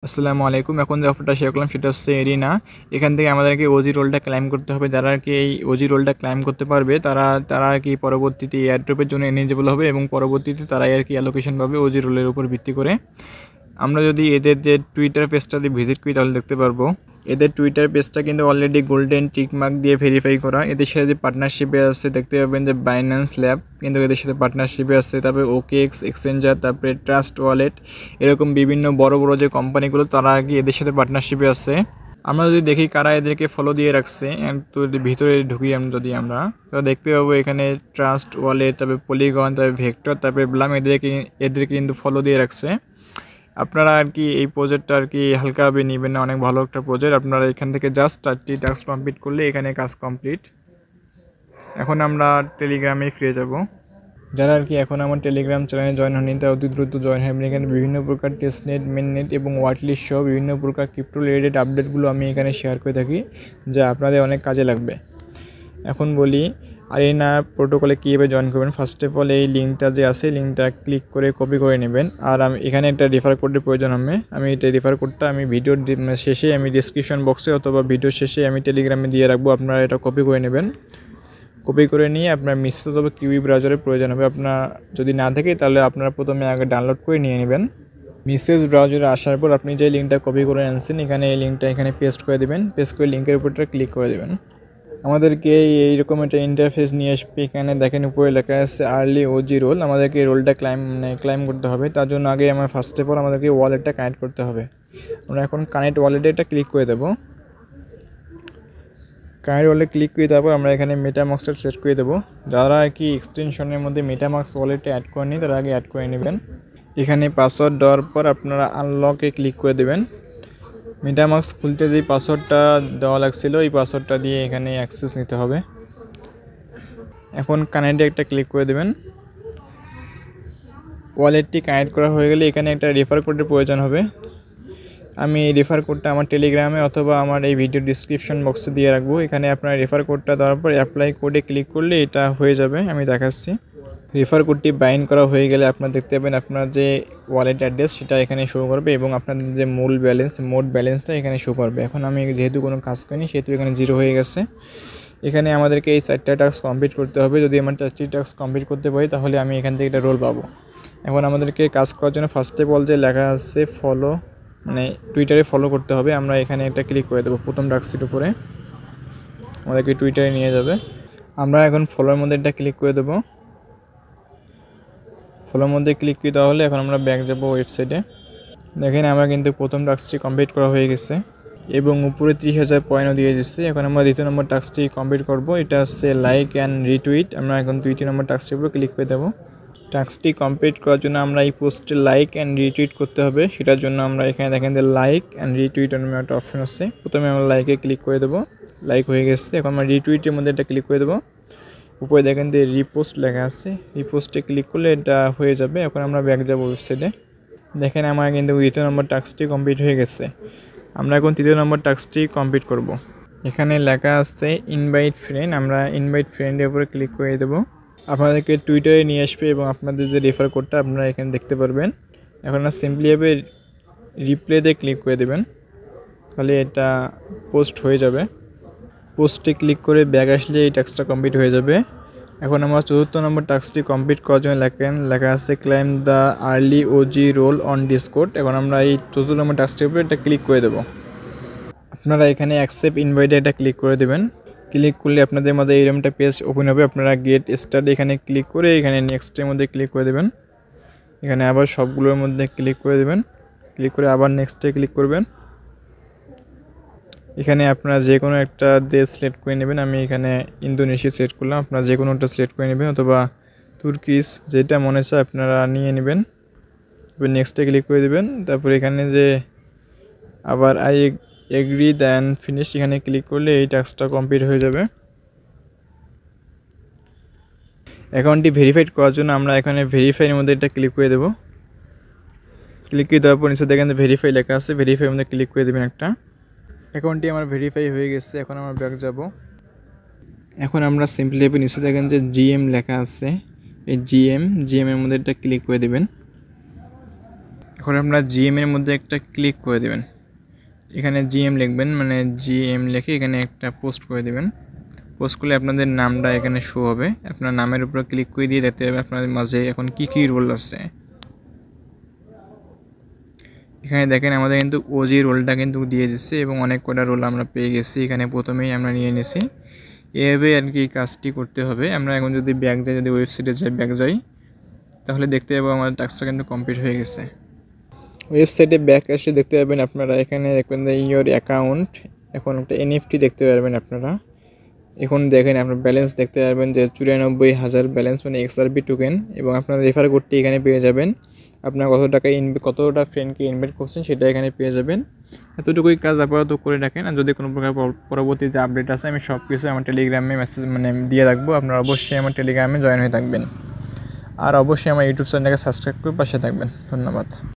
আসসালামু আলাইকুম। এখন যে অফারটা শেয়ার করলাম সেটা হচ্ছে এরিনা। এখান থেকে আমাদেরকে ওজি রোলটা ক্লাইম করতে হবে। যারা আরকি এই ওজি রোলটা ক্লাইম করতে পারবে তারা আরকি পরবর্তীতে এয়ারড্রপের জন্য এলিজিবল হবে এবং পরবর্তীতে তারাই আরকি অ্যালোকেশন পাবে ওজি রোলের উপর ভিত্তি করে। আমরা যদি এদের যে টুইটার পেজটাতে ভিজিট করি তাহলে দেখতে পারবো এদের টুইটার পেজটা কিন্তু অলরেডি গোল্ডেন টিক মার্ক দিয়ে ভেরিফাই করা। এদের সাথে যে পার্টনারশিপে আছে দেখতে পাবেন যে বাইন্যান্স ল্যাব কিন্তু এদের সাথে পার্টনারশিপে আছে, তারপরে ওকেএক্স এক্সচেঞ্জার, তারপরে ট্রাস্ট ওয়ালেট, এরকম বিভিন্ন বড় বড় যে কোম্পানিগুলো তারা আর কি এদের সাথে পার্টনারশিপে আছে। আমরা যদি দেখি কারা এদেরকে ফলো দিয়ে রাখছে, তো ভিতরে ঢুকি আমরা তো দেখতে পাবো এখানে ট্রাস্ট ওয়ালেট, তারপরে পলিগন, তারপরে ভেক্টর, তারপরে ব্লাম এদেরকে কিন্তু ফলো দিয়ে রাখছে। আপনারা আর কি এই প্রজেক্টটা আর কি হালকাভাবে নেবেন না, অনেক ভালো একটা প্রজেক্ট। আপনারা এখান থেকে জাস্ট 4টি টাস্ক কমপ্লিট করলে এখানে কাজ কমপ্লিট। এখন আমরা টেলিগ্রামে ফিরে যাব। যারা আর কি এখন আমার টেলিগ্রাম চ্যানেলে জয়েন হয়নি তারা অতি দ্রুত জয়েন হবেন। এখানে বিভিন্ন প্রকার টেস্টনেট, মেননেট এবং ওয়াটলিস্ট সহ বিভিন্ন প্রকার ক্রিপ্টো রিলেটেড আপডেটগুলো আমি এখানে শেয়ার করে থাকি, যা আপনাদের অনেক কাজে লাগবে। এখন বলি আরেনা প্রোটোকলে কীভাবে জয়েন করবেন। ফার্স্ট অফ অল এই লিঙ্কটা যে আছে লিঙ্কটা ক্লিক করে কপি করে নেবেন। আর আমি এখানে একটা রেফার কোডের প্রয়োজন হবে। আমি এটা রেফার কোডটা আমি ভিডিওর শেষে আমি ডিসক্রিপশন বক্সে অথবা ভিডিও শেষে আমি টেলিগ্রামে দিয়ে রাখবো। আপনারা এটা কপি করে নেবেন। কপি করে নিয়ে আপনার মিশ্র তবে কিউই ব্রাউজারের প্রয়োজন হবে। আপনার যদি না থাকে তাহলে আপনারা প্রথমে আগে ডাউনলোড করে নিয়ে নেবেন। মিসেস ব্রাউজারে আসার পর আপনি যে লিঙ্কটা কপি করে আনছেন এখানে এই লিঙ্কটা এখানে পেস্ট করে দেবেন। পেস্ট করে লিঙ্কের উপরটা ক্লিক করে দেবেন। আমাদেরকে এইরকম একটা ইন্টারফেস নিয়ে আসবে। এখানে দেখেন উপরে লেখা আছে আর্লি ওজি রোল। আমাদেরকে এই রোলটা ক্লাইম করতে হবে। তার জন্য আগে আমার ফার্স্ট অফ অল আমাদেরকে ওয়ালেটটা কানেক্ট করতে হবে। আমরা এখন কানেক্ট ওয়ালেটে এটা ক্লিক করে দেবো। কানেক্ট ওয়ালেট ক্লিক করে তারপর আমরা এখানে মেটামাস্কটা সেট করে দেবো। যারা আর কি এক্সটেনশনের মধ্যে মেটামাস্ক ওয়ালেটটা অ্যাড করেনি তারা আগে অ্যাড করে নেবেন। এখানে পাসওয়ার্ড দেওয়ার পর আপনারা আনলকে ক্লিক করে দেবেন। মেটামাস্ক খুলতে যে পাসওয়ার্ডটা দেওয়া লাগছিল এই পাসওয়ার্ডটা দিয়ে এখানে অ্যাক্সেস নিতে হবে। এখন কানেক্টে একটা ক্লিক করে দেবেন। ওয়ালেটটি কানেক্ট করা হয়ে গেলে এখানে একটা রেফার কোডের প্রয়োজন হবে। আমি এই রেফার কোডটা আমার টেলিগ্রামে অথবা আমার এই ভিডিও ডিসক্রিপশন বক্সে দিয়ে রাখবো। এখানে আপনার রেফার কোডটা দেওয়ার পর অ্যাপ্লাই কোডে ক্লিক করলে এটা হয়ে যাবে। আমি দেখাচ্ছি। রেফার কোডটি বাইন্ড করা হয়ে গেলে আপনারা দেখতে পাবেন আপনার যে ওয়ালেট অ্যাড্রেস সেটা এখানে শো করবে এবং আপনাদের যে মোট ব্যালেন্সটা এখানে শো করবে। এখন আমি যেহেতু কোনো কাজ করিনি সেহেতু এখানে 0 হয়ে গেছে। এখানে আমাদেরকে এই 4টা টাস্ক কমপ্লিট করতে হবে। যদি আমার 4টি টাস্ক কমপ্লিট করতে পারি তাহলে আমি এখান থেকে একটা রোল পাবো। এখন আমাদেরকে কাজ করার জন্য ফার্স্ট অফ অল যে লেখা আছে ফলো, মানে টুইটারে ফলো করতে হবে। আমরা এখানে একটা ক্লিক করে দেবো প্রথম টাস্কের উপরে, আমাদেরকে টুইটারে নিয়ে যাবে। আমরা এখন ফলোর মধ্যে একটা ক্লিক করে দেবো। ফলোর মধ্যে ক্লিক করে দেওয়া হলে এখন আমরা ব্যাক যাব ওয়েবসাইটে। দেখেন আমরা কিন্তু প্রথম টাস্কটি কমপ্লিট করা হয়ে গেছে এবং উপরে 30,000 পয়েন্টও দিয়ে দিচ্ছে। এখন আমরা দ্বিতীয় নম্বর টাস্কটি কমপ্লিট করব। এটা হচ্ছে লাইক অ্যান্ড রিটুইট। আমরা এখন 2টি নম্বর টাস্কের উপর ক্লিক করে দেবো। টাস্কটি কমপ্লিট করার জন্য আমরা এই পোস্টে লাইক অ্যান্ড রিটুইট করতে হবে। সেটার জন্য আমরা এখানে দেখেন যে লাইক অ্যান্ড রিটুইট নামে একটা অপশন আছে। প্রথমে আমরা লাইকে ক্লিক করে দেবো। লাইক হয়ে গেছে। এখন আমরা রিটুইটের মধ্যে এটা ক্লিক করে দেবো। উপরে দেখেন যে রিপোস্ট লেখা আছে, রিপোস্টে ক্লিক করলে এটা হয়ে যাবে। এখন আমরা ব্যাক যাব ওয়েবসাইটে। দেখেন আমার কিন্তু দ্বিতীয় নম্বর টাস্কটি কমপ্লিট হয়ে গেছে। আমরা এখন তৃতীয় নম্বর টাস্কটি কমপ্লিট করব। এখানে লেখা আছে ইনভাইট ফ্রেন্ড। আমরা ইনভাইট ফ্রেন্ডের উপরে ক্লিক করে দেবো। আপনাদেরকে টুইটারে নিয়ে আসবে এবং আপনাদের যে রেফার কোডটা আপনারা এখানে দেখতে পারবেন। এখন সিম্পলিভাবে রিপ্লেতে ক্লিক করে দেবেন, তাহলে এটা পোস্ট হয়ে যাবে। পোস্টে ক্লিক করে ব্যাক আসলে এই টাস্কটা কমপ্লিট হয়ে যাবে। এখন আমরা চতুর্থ নম্বর টাস্কটি কমপ্লিট করার জন্য লেখা আছে claim the early OG role on Discord. এখন আমরা এই চতুর্থ নম্বর টাস্কটির উপরে এটা ক্লিক করে দেবো। আপনারা এখানে অ্যাকসেপ্ট ইনভাইটে এটা ক্লিক করে দেবেন। ক্লিক করলে আপনাদের মধ্যে এইরকম একটা পেজ ওপেন হবে। আপনারা গেট স্টার্ট এখানে ক্লিক করে এখানে নেক্সটের মধ্যে ক্লিক করে দেবেন। এখানে আবার সবগুলোর মধ্যে ক্লিক করে দেবেন। ক্লিক করে আবার নেক্সটে ক্লিক করবেন। এখানে আপনারা যে কোনো একটা দেশ সিলেক্ট করে নেবেন। আমি এখানে ইন্দোনেশিয়া সিলেক্ট করলাম। আপনারা যে কোনো একটা সিলেক্ট করে নেবেন অথবা তুর্কিশ, যেটা মনে চায় আপনারা নিয়ে নেবেন। তারপর নেক্সটে ক্লিক করে দেবেন। তারপর এখানে যে আবার আই এগ্রি দেন ফিনিশ এখানে ক্লিক করলে এই টাস্কটা কমপ্লিট হয়ে যাবে। অ্যাকাউন্টটি ভেরিফাইড করার জন্য আমরা এখানে ভেরিফাইয়ের মধ্যে এটা ক্লিক করে দেবো। ক্লিক করে দেওয়ার পর নিচে দেখেন ভেরিফাই লেখা আছে, ভেরিফাইয়ের মধ্যে ক্লিক করে দেবেন একটা। অ্যাকাউন্টটি আমার ভেরিফাই হয়ে গেছে। এখন আমরা ব্যাক যাব। এখন আমরা সিম্পলি নিচে দেখেন যে জিএম লেখা আছে, এই জিএম এর মধ্যে এটা ক্লিক করে দেবেন। এখন আপনারা জিএম এর মধ্যে একটা ক্লিক করে দেবেন, এখানে জিএম লিখবেন, মানে জিএম লিখে এখানে একটা পোস্ট করে দেবেন। পোস্ট করলে আপনাদের নামটা এখানে শো হবে, আপনার নামের উপর ক্লিক করে দিয়ে দেখতে পাবেন আপনাদের মাঝে এখন কী রোল আছে। এখানে দেখেন আমাদের কিন্তু ওজি রোলটা কিন্তু দিয়ে দিচ্ছে এবং অনেক কটা রোল আমরা পেয়ে গেছি, এখানে প্রথমেই আমরা নিয়ে নিছি। এভাবে আর কি কাজটি করতে হবে। আমরা এখন যদি ব্যাক যাই, যদি ওয়েবসাইটে যাই, ব্যাক যাই, তাহলে দেখতে পাবো আমাদের টাস্কটা কিন্তু কমপ্লিট হয়ে গেছে। ওয়েবসাইটে ব্যাক এসে দেখতে পাবেন আপনারা এখানে দেখবেন ইয়োর অ্যাকাউন্ট, এখন একটা এনএফটি দেখতে পারবেন আপনারা। এখন দেখেন আপনার ব্যালেন্স দেখতে পারবেন যে 94,000 ব্যালেন্স, মানে এক্সআরপি টোকেন, এবং আপনার রেফার কোডটি এখানে পেয়ে যাবেন। আপনার কতটা ফ্রেন্ডকে ইনভাইট করছেন সেটা এখানে পেয়ে যাবেন। এতটুকুই কাজ আপাতত করে রাখেন, আর যদি কোনো প্রকার পরবর্তীতে আপডেট আসে আমি সব কিছু আমার টেলিগ্রামে মেসেজ দিয়ে রাখবো, আপনারা অবশ্যই আমার টেলিগ্রামে জয়েন হয়ে থাকবেন। আর অবশ্যই আমার ইউটিউব চ্যানেলটাকে সাবস্ক্রাইব করে পাশে থাকবেন। ধন্যবাদ।